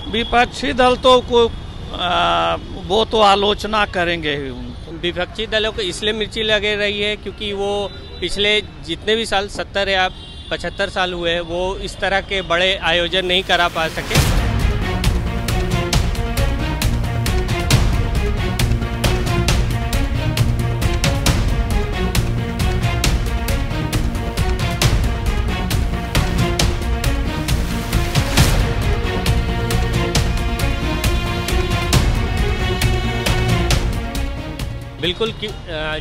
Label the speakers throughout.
Speaker 1: विपक्षी दल तो वो तो आलोचना करेंगे ही।
Speaker 2: विपक्षी दलों को इसलिए मिर्ची लगे रही है क्योंकि वो पिछले जितने भी साल 70 या 75 साल हुए वो इस तरह के बड़े आयोजन नहीं करा पा सके। बिल्कुल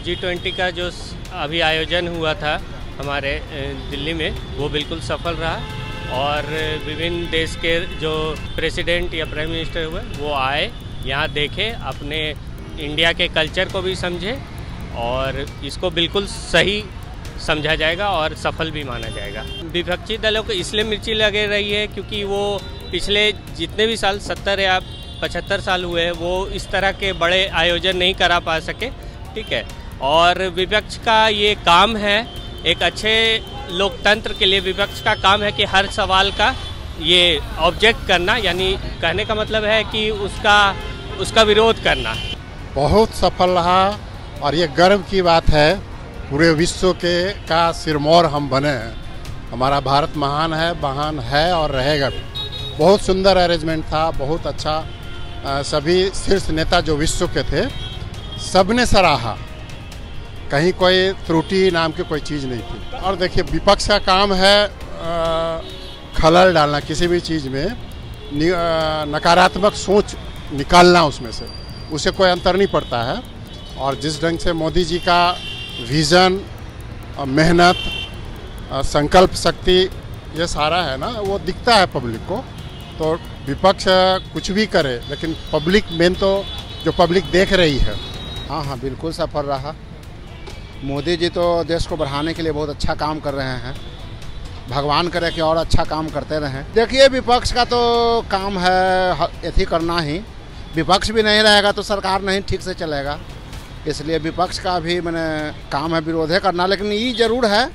Speaker 2: G20 का जो अभी आयोजन हुआ था हमारे दिल्ली में वो बिल्कुल सफल रहा और विभिन्न देश के जो प्रेसिडेंट या प्राइम मिनिस्टर हुए वो आए, यहाँ देखे, अपने इंडिया के कल्चर को भी समझे और इसको बिल्कुल सही समझा जाएगा और सफल भी माना जाएगा। विपक्षी दलों को इसलिए मिर्ची लगे रही है क्योंकि वो पिछले जितने भी साल 70 या 75 साल हुए वो इस तरह के बड़े आयोजन नहीं करा पा सके, ठीक है। और विपक्ष का ये काम है, एक अच्छे लोकतंत्र के लिए विपक्ष का काम है कि हर सवाल का ये ऑब्जेक्ट करना, यानी कहने का मतलब है कि उसका विरोध करना।
Speaker 3: बहुत सफल रहा और ये गर्व की बात है, पूरे विश्व का सिरमौर हम बने हैं। हमारा भारत महान है और रहेगा भी। बहुत सुंदर अरेंजमेंट था, बहुत अच्छा। सभी शीर्ष नेता जो विश्व के थे सबने सराहा, कहीं कोई त्रुटि नाम की कोई चीज़ नहीं थी। और देखिए विपक्ष का काम है खलल डालना, किसी भी चीज़ में नकारात्मक सोच निकालना, उसमें से उसे कोई अंतर नहीं पड़ता है। और जिस ढंग से मोदी जी का विज़न, मेहनत, संकल्प शक्ति ये सारा है ना, वो दिखता है पब्लिक को। तो विपक्ष कुछ भी करे लेकिन पब्लिक मेन तो जो पब्लिक देख रही है।
Speaker 4: हाँ, बिल्कुल सफल रहा। मोदी जी तो देश को बढ़ाने के लिए बहुत अच्छा काम कर रहे हैं। भगवान करे कि और अच्छा काम करते रहें। देखिए विपक्ष का तो काम है ऐसे करना ही। विपक्ष भी नहीं रहेगा तो सरकार नहीं ठीक से चलेगा, इसलिए विपक्ष का भी मैंने काम है विरोध करना। लेकिन ये जरूर है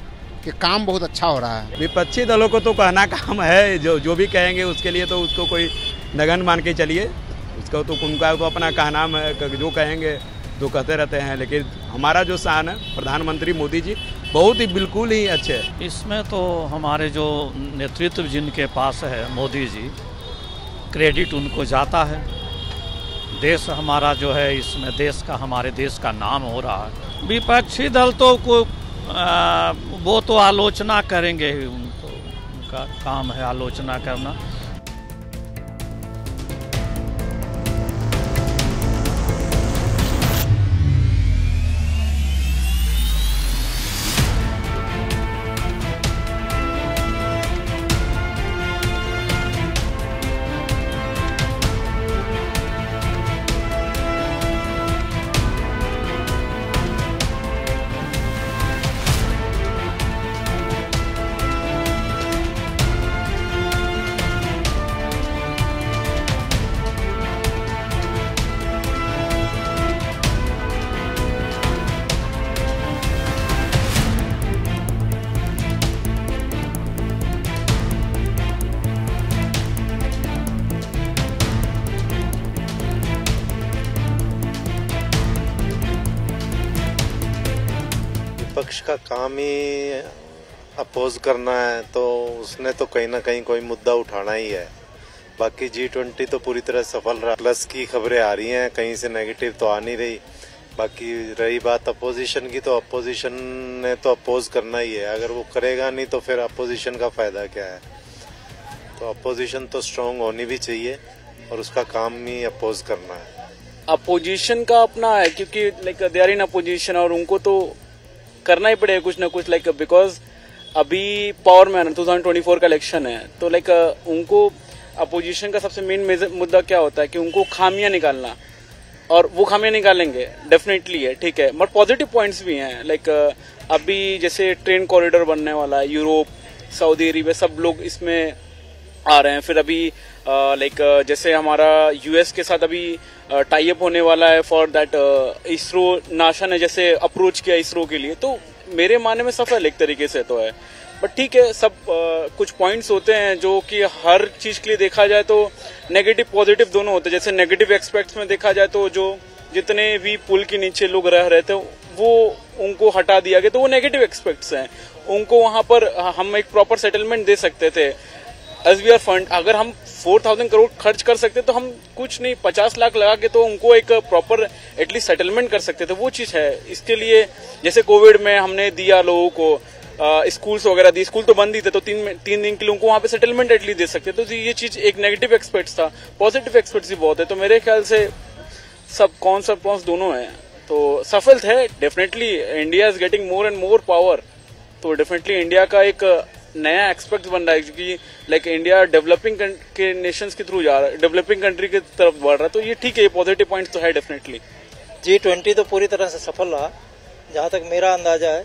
Speaker 4: कि काम बहुत अच्छा हो रहा है।
Speaker 5: विपक्षी दलों को तो कहना काम है, जो भी कहेंगे उसके लिए तो उसको कोई नगन मान के चलिए, उसको तो उनका तो अपना कहना है, जो कहेंगे तो कहते रहते हैं। लेकिन हमारा जो शान है प्रधानमंत्री मोदी जी बहुत ही बिल्कुल ही अच्छे हैं।
Speaker 1: इसमें तो हमारे जो नेतृत्व जिनके पास है मोदी जी, क्रेडिट उनको जाता है। देश हमारा जो है इसमें हमारे देश का नाम हो रहा है। विपक्षी दल तो वो तो आलोचना करेंगे ही, उनका काम है आलोचना करना।
Speaker 6: विपक्ष का काम ही अपोज करना है, तो उसने तो कहीं ना कहीं कोई मुद्दा उठाना ही है। बाकी G20 तो पूरी तरह सफल रहा। प्लस की खबरें आ रही हैं, कहीं से नेगेटिव तो आ नहीं रही। बाकी रही बात अपोजिशन की, तो अपोजिशन ने तो अपोज करना ही है। अगर वो करेगा नहीं तो फिर अपोजिशन का फायदा क्या है। तो अपोजिशन तो स्ट्रांग होनी भी चाहिए और उसका काम ही अपोज करना है।
Speaker 7: अपोजिशन का अपना है क्योंकि like they are in opposition और उनको तो करना ही पड़ेगा कुछ ना कुछ, लाइक बिकॉज अभी पावर में 2024 का इलेक्शन है। तो लाइक उनको अपोजिशन का सबसे मेन मुद्दा क्या होता है कि उनको खामियां निकालना, और वो खामियां निकालेंगे डेफिनेटली है, ठीक है। बट पॉजिटिव पॉइंट्स भी हैं, लाइक अभी जैसे ट्रेन कॉरिडोर बनने वाला है, यूरोप, सऊदी अरेबिया सब लोग इसमें आ रहे हैं। फिर अभी लाइक जैसे हमारा यूएस के साथ अभी टाई अप होने वाला है फॉर दैट इसरो, नासा ने जैसे अप्रोच किया इसरो के लिए, तो मेरे मानने में सफल एक तरीके से तो है। बट ठीक है, सब कुछ पॉइंट्स होते हैं जो कि हर चीज के लिए देखा जाए तो नेगेटिव पॉजिटिव दोनों होते हैं। जैसे नेगेटिव एस्पेक्ट्स में देखा जाए तो जो जितने भी पुल के नीचे लोग रह रहे थे वो उनको हटा दिया गया, तो वो नेगेटिव एस्पेक्ट्स हैं। उनको वहां पर हम एक प्रॉपर सेटलमेंट दे सकते थे SBR फंड। अगर हम 4000 करोड़ खर्च कर सकते तो हम कुछ नहीं 50 लाख लगा के तो उनको एक प्रॉपर एटलीस्ट सेटलमेंट कर सकते थे, वो चीज है। इसके लिए जैसे कोविड में हमने दिया लोगों को, स्कूल्स वगैरह दी, स्कूल तो बंद ही थे तो 3 दिन के लिए उनको वहां पे सेटलमेंट एटलीस्ट दे सकते, तो ये चीज एक नेगेटिव एक्सपेक्ट था। पॉजिटिव एक्सपेक्ट्स भी बहुत है, तो मेरे ख्याल से सब कॉन्स और प्रॉन्स दोनों है, तो सफल है definitely. India is getting more and more power, तो डेफिनेटली इंडिया का एक नया एक्सपेक्ट बन रहा है, क्योंकि लाइक इंडिया डेवलपिंग के नेशंस के थ्रू जा रहा है, डेवलपिंग कंट्री की तरफ बढ़ रहा है, तो ये ठीक है, ये पॉजिटिव पॉइंट तो है डेफिनेटली।
Speaker 8: G20 तो पूरी तरह से सफल रहा जहां तक मेरा अंदाजा है,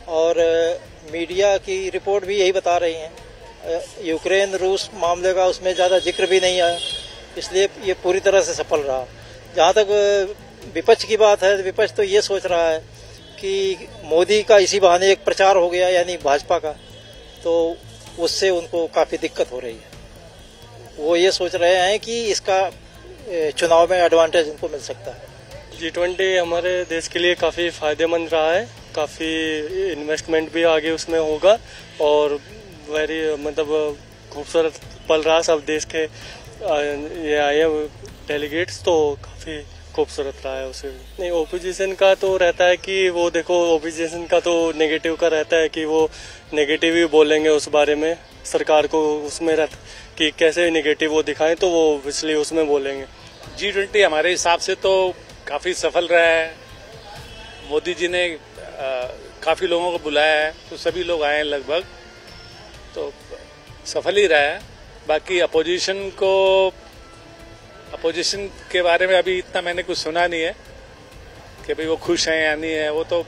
Speaker 8: और मीडिया की रिपोर्ट भी यही बता रही है। यूक्रेन रूस मामले का उसमें ज़्यादा जिक्र भी नहीं आया, इसलिए ये पूरी तरह से सफल रहा। जहाँ तक विपक्ष की बात है, विपक्ष तो ये सोच रहा है कि मोदी का इसी बहाने एक प्रचार हो गया, यानी भाजपा का, तो उससे उनको काफ़ी दिक्कत हो रही है। वो ये सोच रहे हैं कि इसका चुनाव में एडवांटेज उनको मिल सकता है।
Speaker 9: G20 हमारे देश के लिए काफ़ी फायदेमंद रहा है, काफ़ी इन्वेस्टमेंट भी आगे उसमें होगा, और वेरी मतलब खूबसूरत पल रहा सब देश के ये आए डेलीगेट्स, तो काफ़ी खूबसूरत रहा है उसे। नहीं, ओपोजिशन का तो रहता है कि वो देखो, ओपोजिशन का तो नेगेटिव का रहता है कि वो नेगेटिव ही बोलेंगे उस बारे में, सरकार को उसमें रहता कि कैसे नेगेटिव वो दिखाएं, तो वो इसलिए उसमें बोलेंगे।
Speaker 10: G20 हमारे हिसाब से तो काफ़ी सफल रहा है। मोदी जी ने काफ़ी लोगों को बुलाया है, तो सभी लोग आए हैं लगभग, तो सफल ही रहा है। बाकी अपोजिशन के बारे में अभी इतना मैंने कुछ सुना नहीं है कि भाई वो खुश हैं या नहीं है। वो तो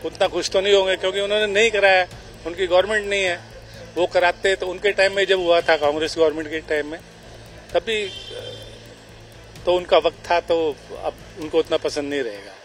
Speaker 10: उतना खुश तो नहीं होंगे, क्योंकि उन्होंने नहीं कराया, उनकी गवर्नमेंट नहीं है। वो कराते तो उनके टाइम में जब हुआ था, कांग्रेस गवर्नमेंट के टाइम में, तभी तो उनका वक्त था, तो अब उनको उतना पसंद नहीं रहेगा।